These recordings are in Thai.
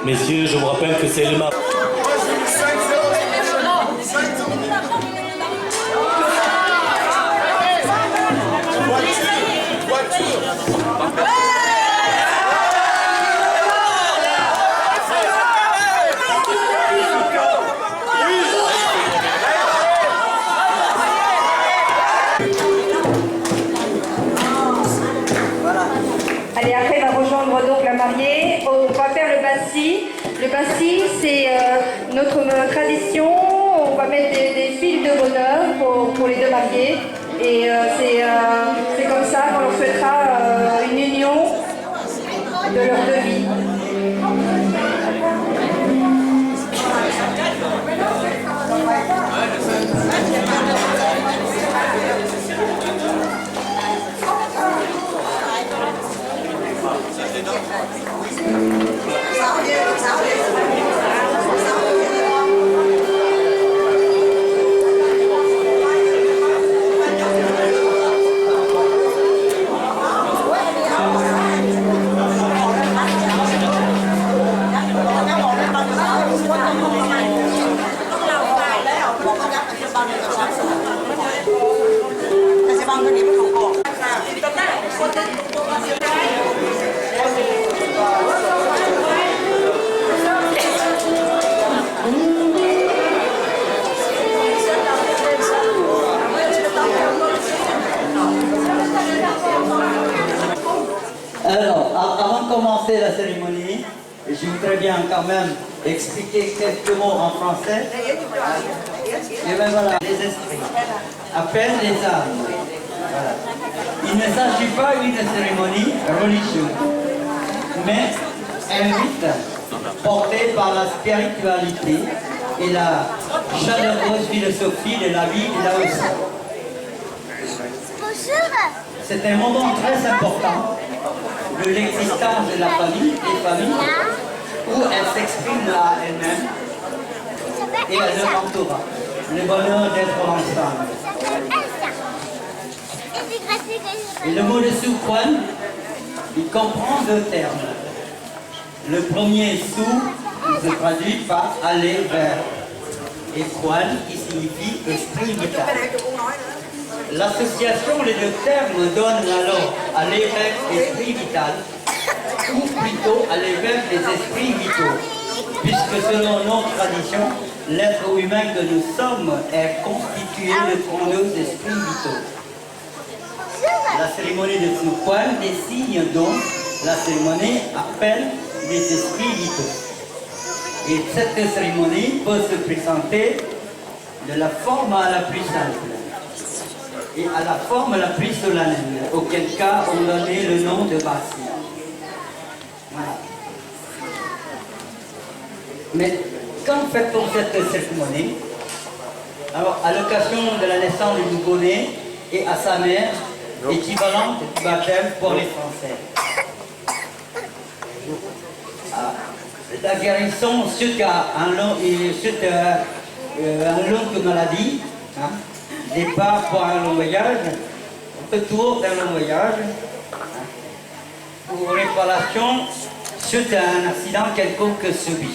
Messieurs, je vous rappelle que c'est le mari. Allez, après, va rejoindre donc la mariée. On va faire le bassi. Le bassi, c'est notre tradition. On va mettre des fils de bonheur pour les deux mariés. Et c'est comme ça qu'on leur souhaitera une union de leurs deux vies. Alors, avant de commencer la cérémonie, je voudrais bien quand même expliquer quelques mots en français. Et bien voilà, les esprits appellent les âmes. Voilà. Il ne s'agit pas d'une cérémonie religieuse, mais invite, portée par la spiritualité et la chaleureuse philosophie de la vie là aussi. C'est un moment très important de l'existence de la famille, des familles, où elle s'exprime à elle-même et à leur entourage. Le bonheur d'être ensemble. Et le mot de Souquan, il comprend deux termes. Le premier sou, qui se traduit par aller vers, et Kwan, qui signifie esprit vital. L'association des deux termes donne alors à l'éveil esprit vital, ou plutôt à l'éveil des esprits vitaux, puisque selon notre tradition, l'être humain que nous sommes est constitué de 32 esprits vitaux. La cérémonie de Souquan désigne donc la cérémonie appelle des esprits vitaux. Et cette cérémonie peut se présenter de la forme à la plus simple et à la forme la plus solennelle, auquel cas on donnait le nom de bassi. Voilà. Mais quand fait-on cette cérémonie? Alors, à l'occasion de la naissance du nouveau-né et à sa mère, équivalente du baptême pour les Français. La guérison suite à une longue maladie, hein, départ pour un long voyage, retour d'un long voyage, ou réparation suite à un accident quelconque subi.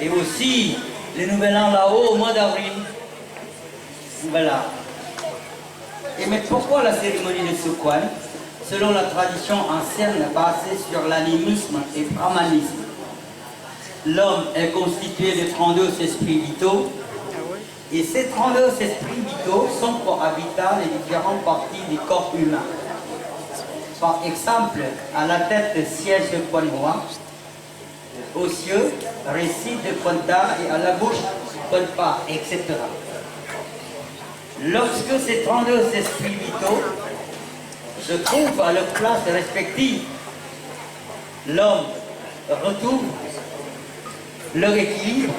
Et aussi le nouvel an là-haut au mois d'avril. Voilà. Et mais pourquoi la cérémonie de Souquan? Selon la tradition ancienne basée sur l'animisme et brahmanisme, l'homme est constitué de 32 esprits vitaux, et ces 32 esprits vitaux sont pour habitat les différentes parties du corps humain. Par exemple, à la tête siège le poil noir, aux cieux, récit de pointard et à la bouche, pointe-part, etc. Lorsque ces 32 esprits vitaux se trouvent à leur place respective, l'homme retrouve leur équilibre,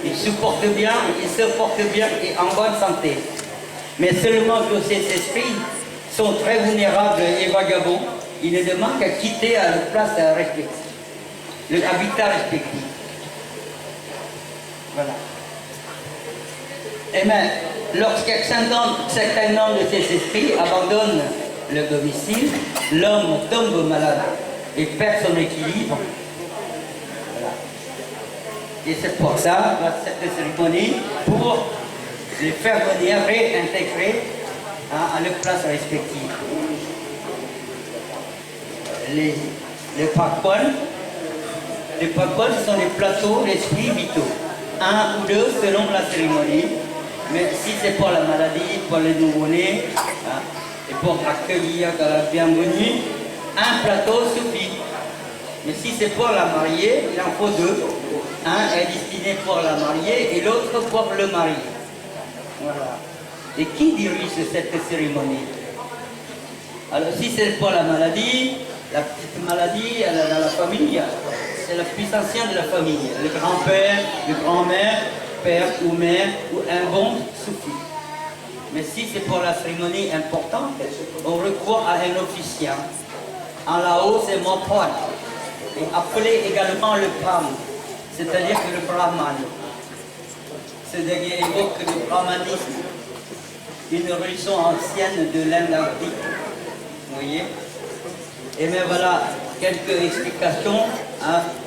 il se porte bien et en bonne santé. Mais seulement que ces esprits sont très vulnérables et vagabonds, ils ne demandent qu'à quitter à leur place respective, leur habitat respectif. Voilà. Et bien, lorsqu'un certain nombre de ces esprits abandonnent le domicile, l'homme tombe malade et perd son équilibre. Voilà. Et c'est pour ça, cette cérémonie, pour les faire venir réintégrer à leurs places respectives. Les pakwan, ce sont des plateaux d'esprits vitaux, un ou deux selon la cérémonie, mais si c'est pour la maladie, pour les nouveau-nés, et pour accueillir la bienvenue, un plateau suffit. Mais si c'est pour la mariée, il en faut deux. Un est destiné pour la mariée et l'autre pour le mari. Voilà. Et qui dirige cette cérémonie? Alors si c'est pour la maladie, la petite maladie dans la famille, c'est le plus ancien de la famille. Le grand-père, le grand-mère, père ou mère, ou un bon suffit. Mais si c'est pour la cérémonie importante, on recourt à un officiant. En Laos, c'est mon pote. Et appelé également le Pram, c'est-à-dire que le Brahman. C'est-à-dire évoque le brahmanisme, une religion ancienne de l'Inde antique. Vous voyez? Et bien voilà, quelques explications.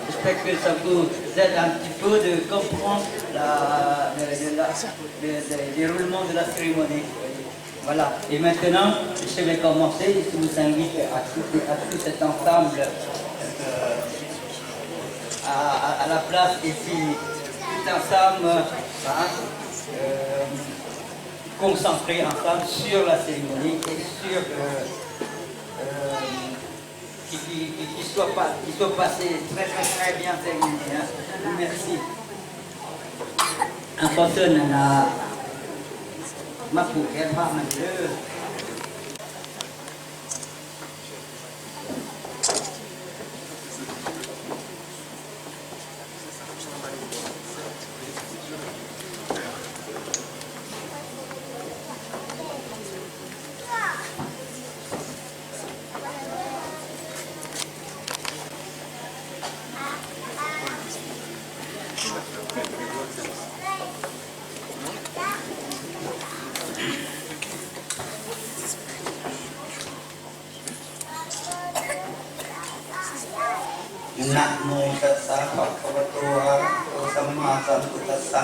J'espère que ça vous aide un petit peu de comprendre le déroulement de la cérémonie. Voilà. Et maintenant, je vais commencer. Je vous invite à tout cet ensemble à la place ici, tout ensemble concentrés ensemble sur la cérémonie et sur qu'il soit passé très bien terminé. Hein. Merci. En personne, on a ma pouquette, ma main. Namo tassa bhagavato arahato samma sambuddhassa.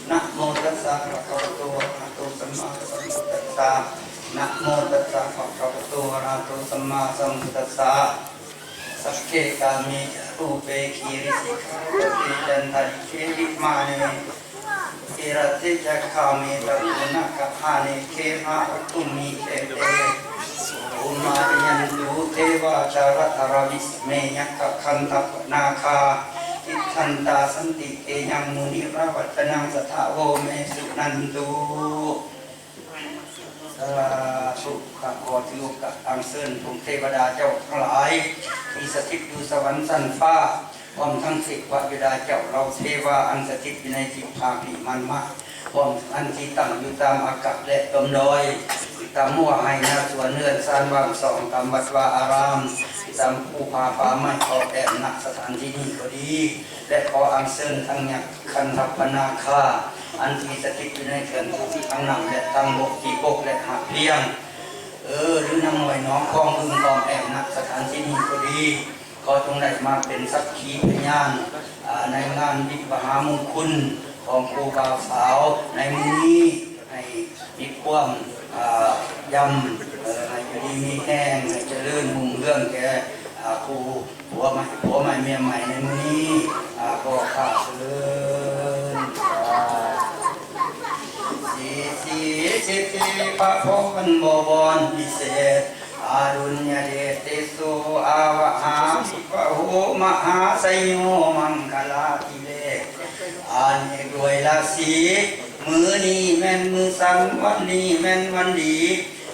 Namo tassa bhagavato arahato samma sambuddhassa. Namo tassa bhagavato arahato samma sambuddhassa. Sakke kami rupe kiri sikkhati dantari kiri mane. Kirate jakami taruna kahane kema utumi kete. Umariyan duteva cara taravisme yakka kanta naka Ittanta santi kenyang muni rawatanang satavo me sunandu Sukha ขอถือโอกาสอัญเชิญพวกเทวดาเจ้าทั้งหลายที่สถิตอยู่สวรรค์ชั้นฟ้าพร้อมทั้งสิบพระบิดาเจ้าเราเทวาอันสถิตอยู่ในทิพาภิมันมะพร้อมอันที่ตั้งอยู่ตามอากาศและลมลอยตามมั่วให้นาสวนเนือนซานบางสองตามวัดวาอารามตามภูผาป่าไม้ขอแอบนักสถานที่นี้ก็ดีและขออัญเชิญทั้งยักษ์คันทัพนาคาอันที่สถิตอยู่ในเขื่อนทั้งน้ำและทั้งบกที่บกและหาเพียงหรือนางหน่วยน้องคลองพึงกองแอบนักสถานที่นี้ก็ดีขอจงได้มาเป็นสักขีพยานในงานวิวาหามงคลของครูบ่าวสาวในมือนี้ให้มีความยำให้ดีมีแห้งให้เจริญมุ่งเรื่องแก่ครูผัวใหม่เมียใหม่ในมือนี้ก็ข้าเจริญสิทธิพระพรบวรพิเศษอารุณยเดชเตโสอาวหาภิปะโหมหาไสยโยมังคลาธิเลกอาเนกรวยราศีมือนี้แม่นมือสังวันนี้แม่นวันดี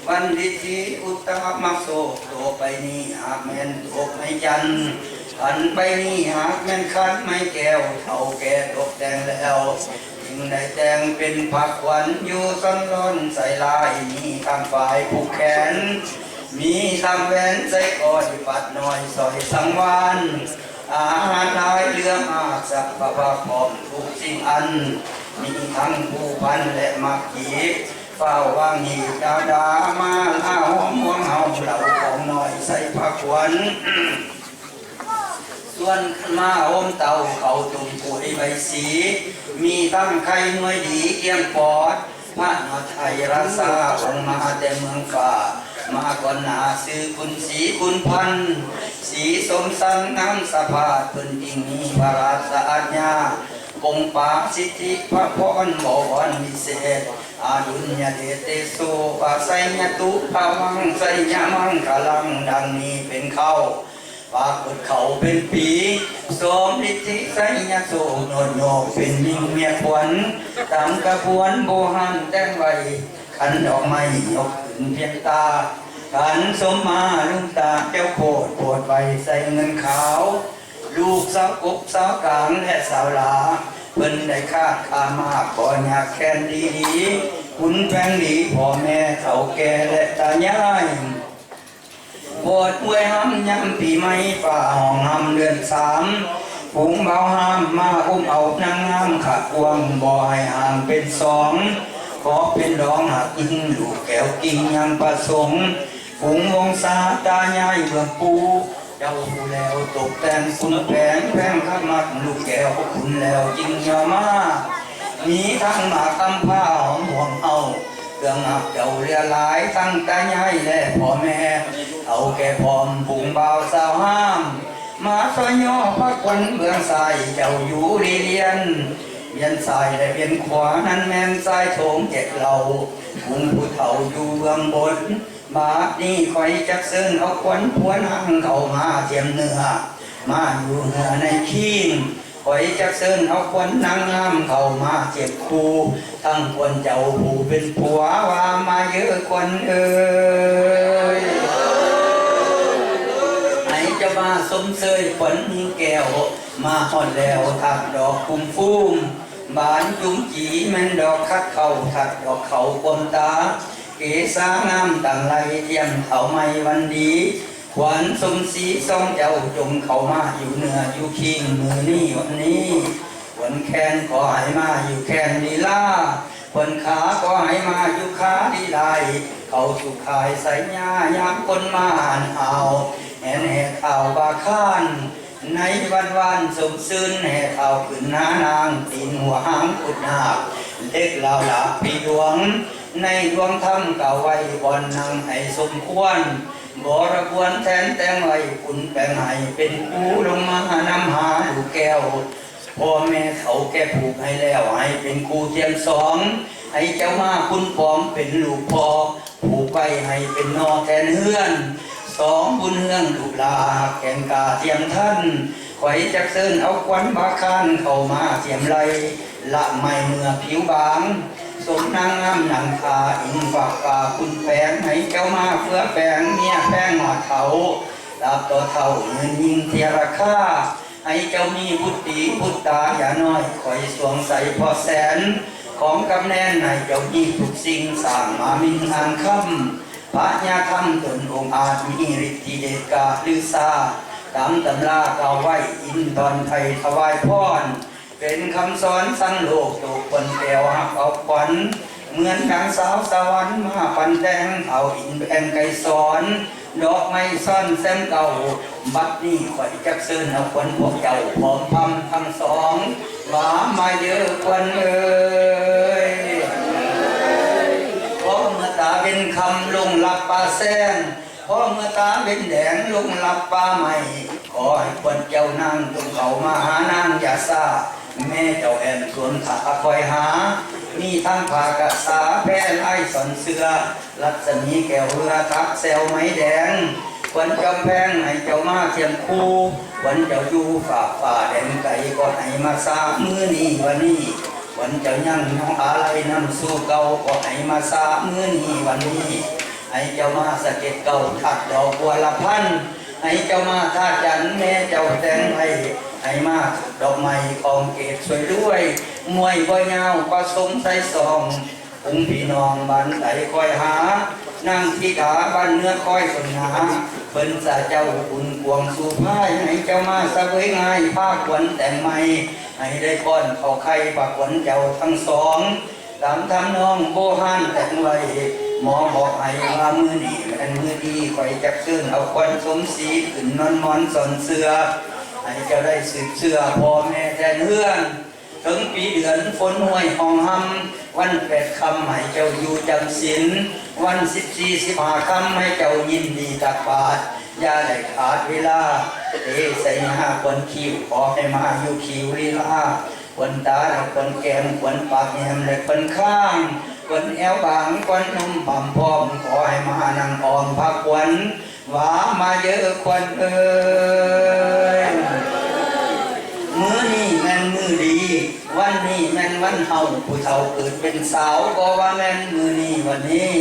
วันดิธีอุตตมะโสโตไปนี้หากแม่นตกไม่จันขันไปนี้หากแม่นขันไม่แก้วเท่าแก่ตกแต่งแล้วจึงได้แต่งเป็นผักหวานอยู่ซ้อนร้อนใส่ลายมีทางฝ่ายผูกแขนมีทางแหวนใส่คอที่ปัดน้อยสอยสังวานอาหารลายเรื่องอาสักประภาพร้อมทุกสิ่งอันมีทั้งผู้พันและมักขีเฝ้าวางหีดาดามาหาหอมห่วงเฮาเหล่าของน้อยใส่ผักหวานส ส่วนมาโอมเต่าเขาตุ่มปุ๋ยใบสีมีตั้งไข่หน่วยดีเกี่ยงปอดพระนไทยรักษาองค์มาแต่เมืองฝ่ามาก่อนหนาซื้อคุณสีคุณพันสีสมสังน้ำสะพาดพื้นดินมีพระราชอาญากงปาสิทธิพระพรบวรวิเศษอาดุลยเดชเตโสปัสไสยตุภาวังไสยมังคลังดังนี้เป็นเขาปากดเขาเป็นปีสมฤทธิไสยโสโนโนเป็นมิ่งเมียขวัญตามกระบวนโบหันแต่งไว้ขันดอกไม้ยกขึ้นเพียงตาขันสมมาลุงตาเจ้าโคตรปวดไว้ใส่เงินขาวลูกสาวกบสาวกลางและสาวหลาเพิ่นได้คาดคามาก่อนอยากแค้นดีคุณแฟงดีพ่อแม่เฒ่าแก่และตายายบวชอวยห้ำยำปีไม้ฝ่าห้องห้ำเดือน3ฝูงเบาห้ามมาอุ้มเอานางงามขัดวงบ่ให้ห่างเป็น2ขอเป็นร้องหักอินลูกแก้วกิ่งยังประสงค์ฝูงวงศาตายายเบื้องปูเจ้าผู้แล้วตกแต่งคุณแผงแพงข้ามักลูกแก้วคุณแล้วยิ่งยามามีทั้งหมากคำผ้าหอมห่วงเอาเครื่องหักเจ้าเรือหลายทั้งตายายและพ่อแม่เอาแก่พร้อมผุงเบาสาวห้ามมาซอยย่อพักวันเบื้องใสเจ้าอยู่เรียนเวียนสายและเวียนขวานั้นแม่นสายโถงเจ็ดเหล่าผุงผู้เฒ่าอยู่เบื้องบนบาดนี้คอยจักเซินเอาควันพวนหังเข้ามาเทียมเนื้อมาอยู่เหนือในขี้งคอยจักเซินเอาควันนางงามเข้ามาเจ็บคูทั้งควนเจ้าผู้เป็นผัวว่ามาเยอะควันเอ้ยให้จะมาสมเสยขวัญหิ้งแก้วมาหอดแล้วถักดอกคุ้มฟูมบานจุ้มจีแม่นดอกคัดเข่าถักดอกเขากลมตาเกษางามต่างไรเทียมเขาไม่วันดีขวัญสมศรีสองเจ้าจงเขามาอยู่เหนืออยู่คิงมือนี่วันนี้ขวัญแขนขอให้มาอยู่แขนลีลาขวัญขาขอให้มาอยู่ขาดีไลเขาสุขายใส่ยายามคนมาหันเอาแห่แห่ข่าวบาคานในวันสมซื่นแห่ข่าวขึ้นหน้านางตีนหัวหางกุดหากเล็กลาวหลับปีดวงในดวงธรรมเก่าไว้บอนนางให้สมควรบรบวนแทนแต่งไว้คุณแปลงให้เป็นผู้ลงมานำหาลูกแก้วพ่อแม่เขาแก่ผูกให้แล้วให้เป็นครูเทียม2ให้เจ้ามาคุณพร้อมเป็นลูกพ่อผูกไว้ให้เป็นนอแทนเฮือน2บุญเฮืองลูกลาแก่งกาเทียมท่านไข่จักเซินเอาควันบาคานเข้ามาเทียมไรละไม่เมื่อผิวบางสมนางงามนางคาอินฝากกาคุณแฝงให้เจ้ามาเพื่อแฝงเมียแฝงหอดเขาลาบต่อเท่าเงินยิงเทียราคาให้เจ้ามีพุทธิพุทธาอย่าน้อยคอยสวงใส่พอแสนของกำแนนให้เจ้ามีทุกสิ่งสร้างมามินอ่านคำพระญาธรรมตนองค์อาจมีฤทธิเดชกาลือซาตามตำราเก่าไว้อินตอนไทยถวายพรเป็นคำสอนสั่งโลกตกคนแก้วหักเอาขวัญเหมือนดังสาวสวรรค์มาปันแดงเอาอินแบงไก่สอนดอกไม้ซ่อนแซมเก่าบัดนี้ข่อยจักเซินเอาขวัญพวกเจ้าพร้อมพำทั้งสองมาเยอะขวัญเอ้ยเพราะเมื่อตาเป็นคำลงหลับป่าแซงเพราะเมื่อตาเป็นแดงลงหลับป่าใหม่ขอให้ควรเจ้านั่งจงเขามาหานางอย่าซาแม่เจ้าแอนสวนขาคอยหามีทั้งผากะสาแพ้ไล่สอนเสือรัศมีแก้วเรือทักแซวไม้แดงควรจำแพงให้เจ้ามาเทียมคู่ควรเจ้าอยู่ฝ่าแดงไก่ก็ให้มาซามือนี้วันนี้ควรเจ้ายั่งน้องอะไรนำสู้เก่าก็ให้มาซามือนี้วันนี้ให้เจ้ามาสะเก็ดเก่าถักดอกบัวละพันให้เจ้ามาท่าจันแม่เจ้าแต่งให้มาดอกไม้ของเกศสวยด้วยมวยบ่ยาวผสมใส่ซององพี่น้องบ้านไหนคอยหานางธิดาบ้านเนื้อคอยสนหาเพิ่นสาเจ้าคุณกวงสู่พายให้เจ้ามาสะเวยง่ายผ้าขวัญแต่งใหม่ให้ได้ก้อนเขาไข่ปากขวัญเจ้าทั้งสองตามทำน้องโบหันแต่งไว้หมอบอกให้ว่ามือดีแม่นมือดีคอยจักเชิญเอาควันสมศรีขึ้นนอนมอนสอนเสือ ให้เจ้าได้สืบเสื้อพ่อแม่แทนเฮือนถึงปีเดือนฝนห้วยห้องหำวัน8 ค่ำให้เจ้าอยู่จำศีลวัน14 15 ค่ำให้เจ้ายินดีตักบาตรอย่าได้ขาดเวลาใส่หน้าคนคิ้วขอให้มาอยู่คิ้วลีลาคนตาและคนแก้มคนปากแหมและคนข้างคนแอวบางคนนุ่มบ่ำพร้อมขอให้มานั่งออมพักวันว่ามาเยอะคนเอ้ยมื้อนี้แม่นมื้อดีวันนี้แม่นวันเฮาผู้เฒ่าเกิดเป็นสาวก็ว่าแม่นมื้อนี้วันนี้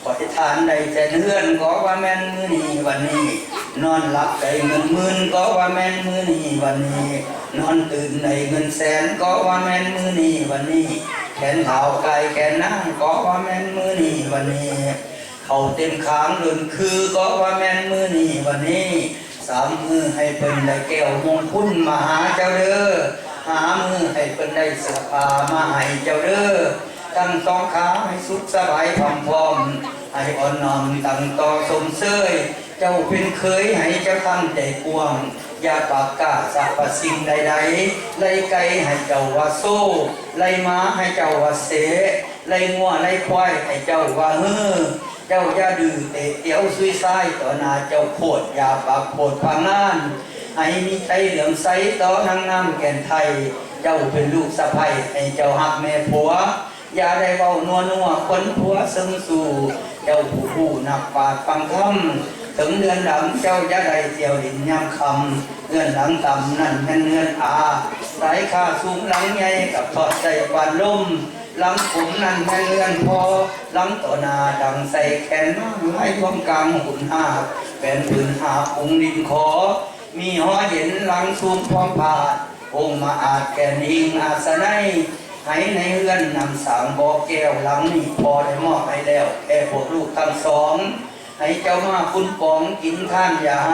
ขอทานได้แต่เฮือนก็ว่าแม่นมื้อนี้วันนี้นอนหลับได้เงินหมื่นก็ว่าแม่นมื้อนี้วันนี้นอนตื่นได้เงินแสนก็ว่าแม่นมื้อนี้วันนี้แขนเท้าไกลแขนนั่งก็ว่าแม่นมื้อนี้วันนี้เขาเต็มค้างลืนคือก็ว่าแม่นมื้อนี้วันนี้3 มือให้เพิ่นได้แก้วมงคลมาหาเจ้าเด้อหามือให้เพิ่นได้เสื้อผ้ามาให้เจ้าเด้อตั้ง2 ขาให้สุขสบายพร้อมๆให้อ่อนน้อมตั้งต่อสมเสยเจ้าเป็นเคยให้เจ้าทำใจกว้างอย่าปากกาสรรพสิ่งใดๆไล่ไก่ให้เจ้าว่าโซ่ไล่ม้าให้เจ้าว่าเสไล่งัวไล่ควายให้เจ้าว่าเฮ้อเจ้าอย่าดื้อเตะเตี้ยวซุยซ้ายต่อหน้าเจ้าโพดอย่าปากโพดพังงานให้มีใจเหลื่อมใสต่อนางงามแก่นไทยเจ้าเป็นลูกสะใภ้ให้เจ้าหักแม่ผัวอย่าได้เว้านัวคนผัวซึ่งสู่เจ้าผู้นักปาดฟังคำถึงเดือนดำเจ้าอย่าได้เที่ยวดินยำคำเดือนหลังต่ำนั่นแม่นเงินอาสายขาสูงหลังใหญ่กับทอดใจปานลมหลังผมนั่นแม่นเงินพอหลังต่อหน้าดังใส่แขนไม้รวมกลางหุ่นหาเป็นพื้นหาองดินขอมีหอเย็นหลังสูงพร้อมผาดองค์มาอาจแก่นิงอาสนัยให้ในเรือนนำสางบ่อแก้วหลังนี้พอได้มอบให้แล้วแค่พวกลูกทั้งสองให้เจ้ามาคุณปองกินท่านอย่าใ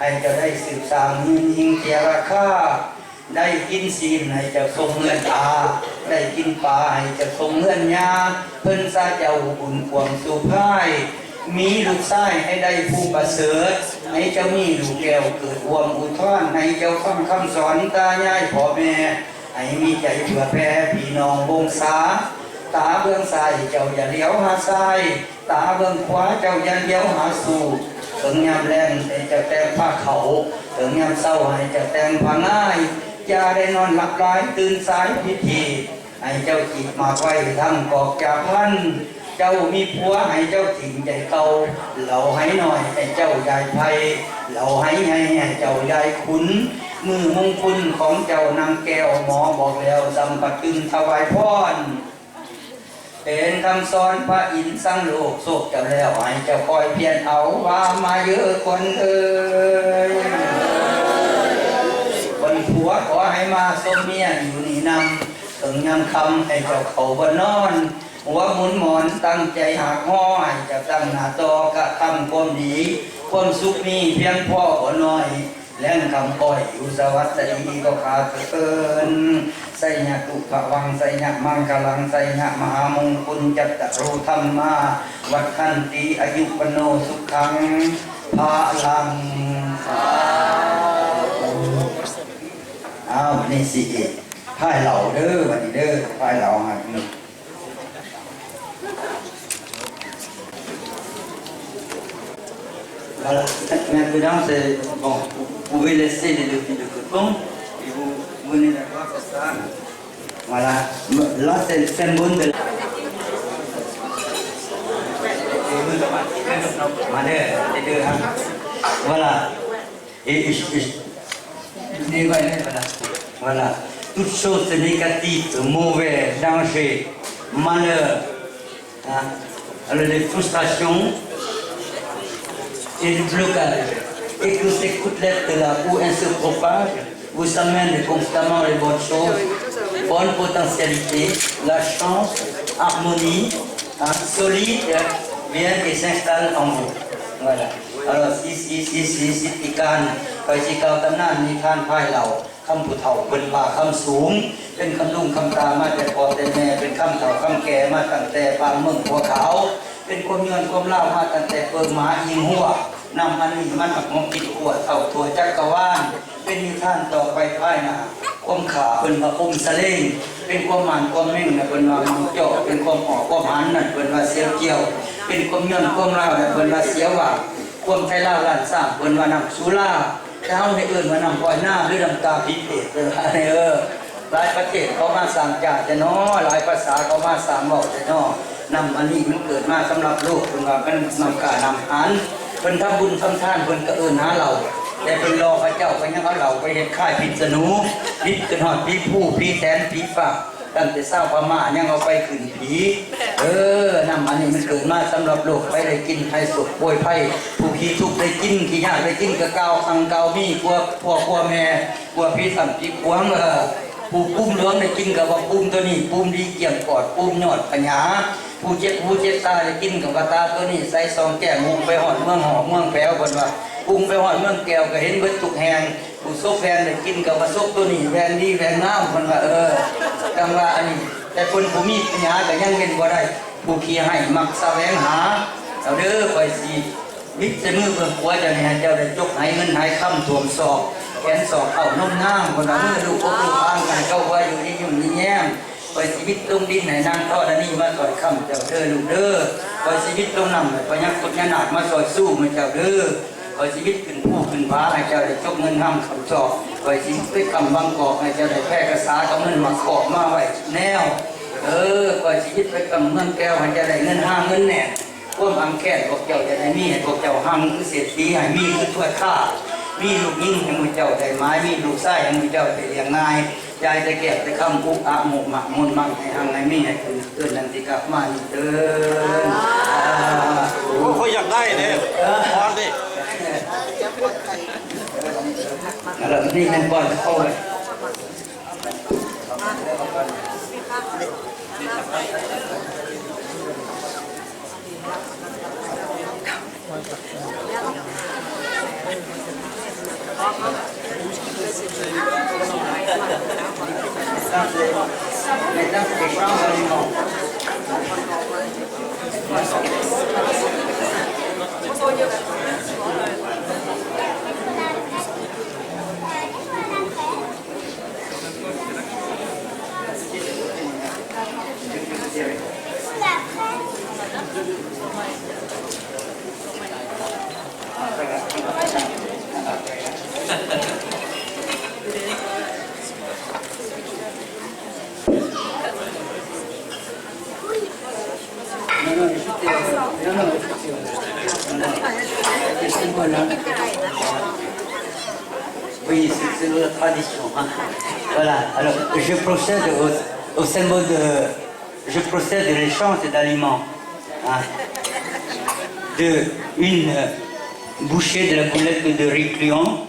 ห้เจ้าได้สืบสานยิงเทียราคาได้กินซีนให้เจ้าทรงเงินอาได้กินปลาให้เจ้าทรงเงินยาเพิ่นซาเจ้าบุญความสุภาพมีลูกชายให้ได้ผู้ประเสริฐให้เจ้ามีลูกแก้วเกิดวมอุทธรให้เจ้าฟังคำสอนตายายพ่อแม่ให้มีใจเผื่อแผ่พี่น้องวงศาตาเบื้องซ้ายเจ้าอย่าเลี้ยวหาซ้ายตาเบื้องขวาเจ้าอย่าเลี้ยวหาสู่ถึงยามแรงให้เจ้าแต่งผ้าเขาถึงยามเศร้าให้เจ้าแต่งผ้าง่ายอย่าได้นอนหลับไหลตื่นสายพิธีให้เจ้าจิตมาไว้ทั้งกอกจากพันเจ้ามีผัวให้เจ้าถิ่งใจเก่าเราให้หน่อยให้เจ้ายายไพเราให้เจ้ายายขุนมือมงคลของเจ้านางแก้วหมอบอกแล้วจำปัดตึงถวายพรเป็นคำสอนพระอินทร์สร้างโลกโศกเจ้าแล้วให้เจ้าคอยเพียรเอาว่ามาเยอะคนเอ้ยคนผัวขอให้มาสมเมียอยู่นี่นำถึงยามคำให้เจ้าเขาบนนอนหัวหมุนหมอนตั้งใจหักห้อให้เจ้าตั้งหน้าตอกระทำความดีความสุขมีเพียงพ่อบ่น้อยแล่นคำก้อยอยู่สวัสดีก็ขาดเกินใส่หยักตุภวังใส่หยักมังกลังใส่หยักมหามงคลจัตตโรธรรมาวัดขันติอายุปโนสุขังพาลังวันนี้สิพ่ายเหล่าเด้อวันนี้เด้อพ่ายเหล่าหักหนึ่งVoilà. Maintenant, bon, vous pouvez laisser les 2 filles de coton et vous venez d'accord, c'est ça. Voilà. Là, c'est le symbole de la... Voilà. Et voilà. Toutes choses négatives, mauvaises, danger, malheur, hein, alors les frustrations, et le blocage, et que ces côtelettes-là, où elles se propagent, vous amènent constamment les bonnes choses, bonne potentialité, la chance, harmonie, solide, bien et s'installe en vous. Voilà. Alors, si tikan, quand si quand tanan, ni kan pai lao, คำผู้เฒ่าเป็นป่าคำสูงเป็นคำลุงคำตามาแต่พ่อแต่แม่เป็นคำเฒ่าคำแก่มาตั้งแต่ปางเมืองหัวขาวเป็นคนเงินความเล่ามาตั้งแต่เปิงหมายิงหัว นำอันนี้มันมองกิดขวดเอาตัวจักรวาลเป็นนิทานต่อไปภายหน้าความขาเป็นว่าอมสะเล่งเป็นความหมันความแม่งนะเป็นว่ามังเจาะเป็นความหอความหันนั่นเป็นว่าเสียวเจียวเป็นความย่นความเล่าเป็นว่าเสียวว่าความไทยเล่าล้านสร้างเป็นว่านำสุราเช้าในอื่นว่านำปล่อยหน้าหรือน้ำตาพิเศษหลายประเทศเขามาสร้างจ่าจะน้อหลายภาษาเขามาสร้างบอกจะน้อนำอันนี้มันเกิดมาสำหรับโลกเป็นว่าเป็นนำการนำหันเป็นทำบุญทำทานเป็นกระเอินหาเราแต่เป็นรอพระเจ้าไปยังเอาเราไปเห็นค่ายพิษณุพิษกระหอดพิษผู้พิษแสนพิษฝากตั้งแต่เศร้าพม่ายังเอาไปขืนผีนำอันนี้มันเกิดมาสำหรับโลกไปได้กินไผ่สดป่วยไผ่ผู้ขี้ทุกข์ได้กินขี้ยากได้กินกระเกาอังเกามีกลัวพ่อกลัวแม่กลัวพี่สั่งพี่กวงผู้ปุ้มล้วนได้กินกับว่าปุ้มตัวนี้ปุ้มดีเกี่ยมกอดปุ้มยอดปัญญาผู้เจ็บตาได้กินกับกระตาตัวนี้ใส่ซองแก้มุงไปหอดเมืองหอมเมืองแผวคนว่าปุ้มไปหอดเมืองแก้วก็เห็นเบิดทุกแห่งผู้ซบแฟนได้กินกับว่าซบตัวนี้แฟนดีแฟนน้ำคนว่าจังว่าอันนี้แต่คนผู้มีปัญญาก็ยังเป็นบ่ได้ผู้ขี้ให้มักแสวงหาเอาเด้อไปสิวิจมือเบิ่งหัวเจ้าเนี่ยเจ้าได้จกให้เงินให้คำถ่วมศอกแขนศอกเอาน้มน้ำคนละมือลูกอกลูกอ้างกันเข้าไว้อยู่ที่ยุ่งนี่แย้มไปชีวิตลงดินไหนนางทอดอันนี้มาต่อยคำเจ้าเด้อลูกเด้อไปชีวิตลงน้ำไปยักษ์กดยานาดมาต่อยสู้มันเจ้าเด้อไปชีวิตขึ้นผู้ขึ้นฟ้าให้เจ้าได้จกเงินห้ำคำศอกไปชีวิตด้วยคำบางกอกให้เจ้าได้แพร่กระสาเอาเงินมาขอบมาไว้แนวไปชีวิตไปกำเงินแก้วให้เจ้าได้เงินห้าเงินแหน่พวกอังแค่พวกเจ้าจะได้มีให้พวกเจ้าห้ำคือเศรษฐีให้มีคือถ้วยข้ามีลูกยิ่งให้มือเจ้าได้ไม้มีลูกไส้ให้มือเจ้าได้เลี้ยงง่ายยายได้แก่ได้คำปุกอาหมกหมักมุนมั่งให้ห้างให้มีให้เกินนันติกลับมาเดินเขาอยากได้เนี่ยพอดิ แล้วนี่นั่นบอลเข้าไปMaintenant, c'est des grands aliments. Oui, c'est notre tradition. Hein. Voilà, alors je procède au symbole de... Je procède de l'échange d'aliments. Hein, de une bouchée de la boulette de riz client,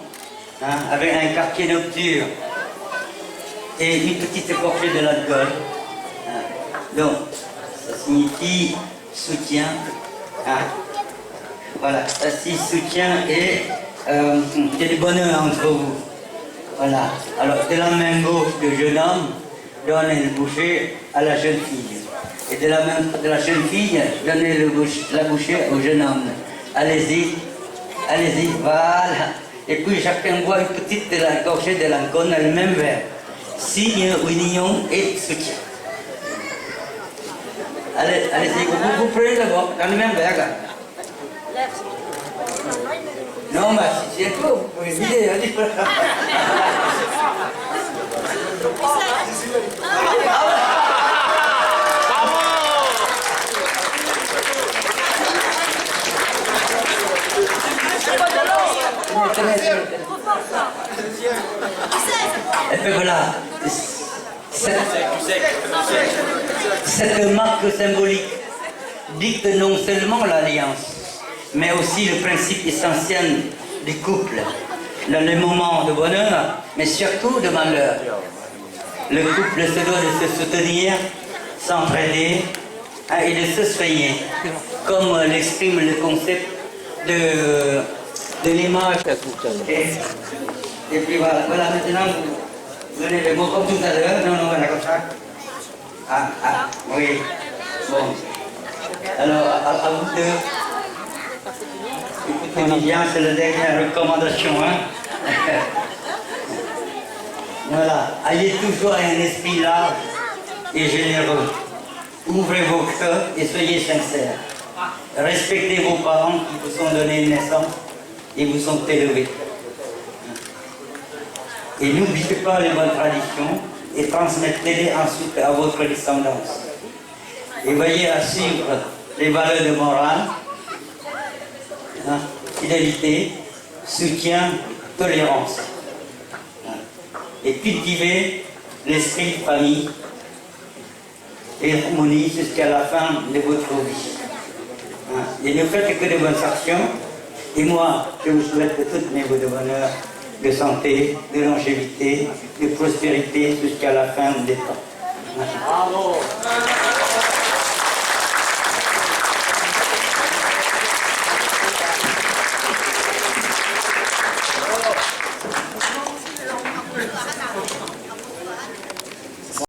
hein, avec un quartier nocturne et une petite gorgée de l'alcool. Hein. Donc, ça signifie soutien. Hein. Voilà, ça signifie soutien et il y a du bonheur entre vous. Voilà. Alors, de la main gauche du jeune homme, donnez le bouchée à la jeune fille. Et de la main de la jeune fille, donnez la bouchée au jeune homme. Allez-y, allez-y, voilà. Et puis chacun boit une petite de la gorgée de l'alcool dans le même verre. Signe union et soutien. Allez, allez-y, vous prenez d'abord dans le même verre. Là. Non, mais si c'est trop, vous pouvez vider. Et puis voilà, cette marque symbolique dicte non seulement l'alliance, mais aussi le principe essentiel du couple, dans les moments de bonheur, mais surtout de malheur. Le couple se doit de se soutenir, s'entraider et de se soigner, comme l'exprime le concept de l'image. Et puis voilà, voilà, maintenant vous donnez les mots comme tout à l'heure. Non, voilà, comme ça. Oui. Bon. Alors, à vous deux. Bien, c'est la dernière recommandation. Hein? Voilà, ayez toujours un esprit large et généreux. Ouvrez vos cœurs et soyez sincères. Respectez vos parents qui vous ont donné une naissance et vous ont élevés. Et n'oubliez pas les bonnes traditions et transmettez-les ensuite à votre descendance. Et veillez à suivre les valeurs de morale, hein, fidélité, soutien, tolérance. Et cultivez l'esprit de famille et harmonie jusqu'à la fin de votre vie. Hein. Et ne faites que de bonnes actions. Et moi, je vous souhaite de toutes mes vœux de bonheur, de santé, de longévité, de prospérité jusqu'à la fin des temps. Merci. Bravo.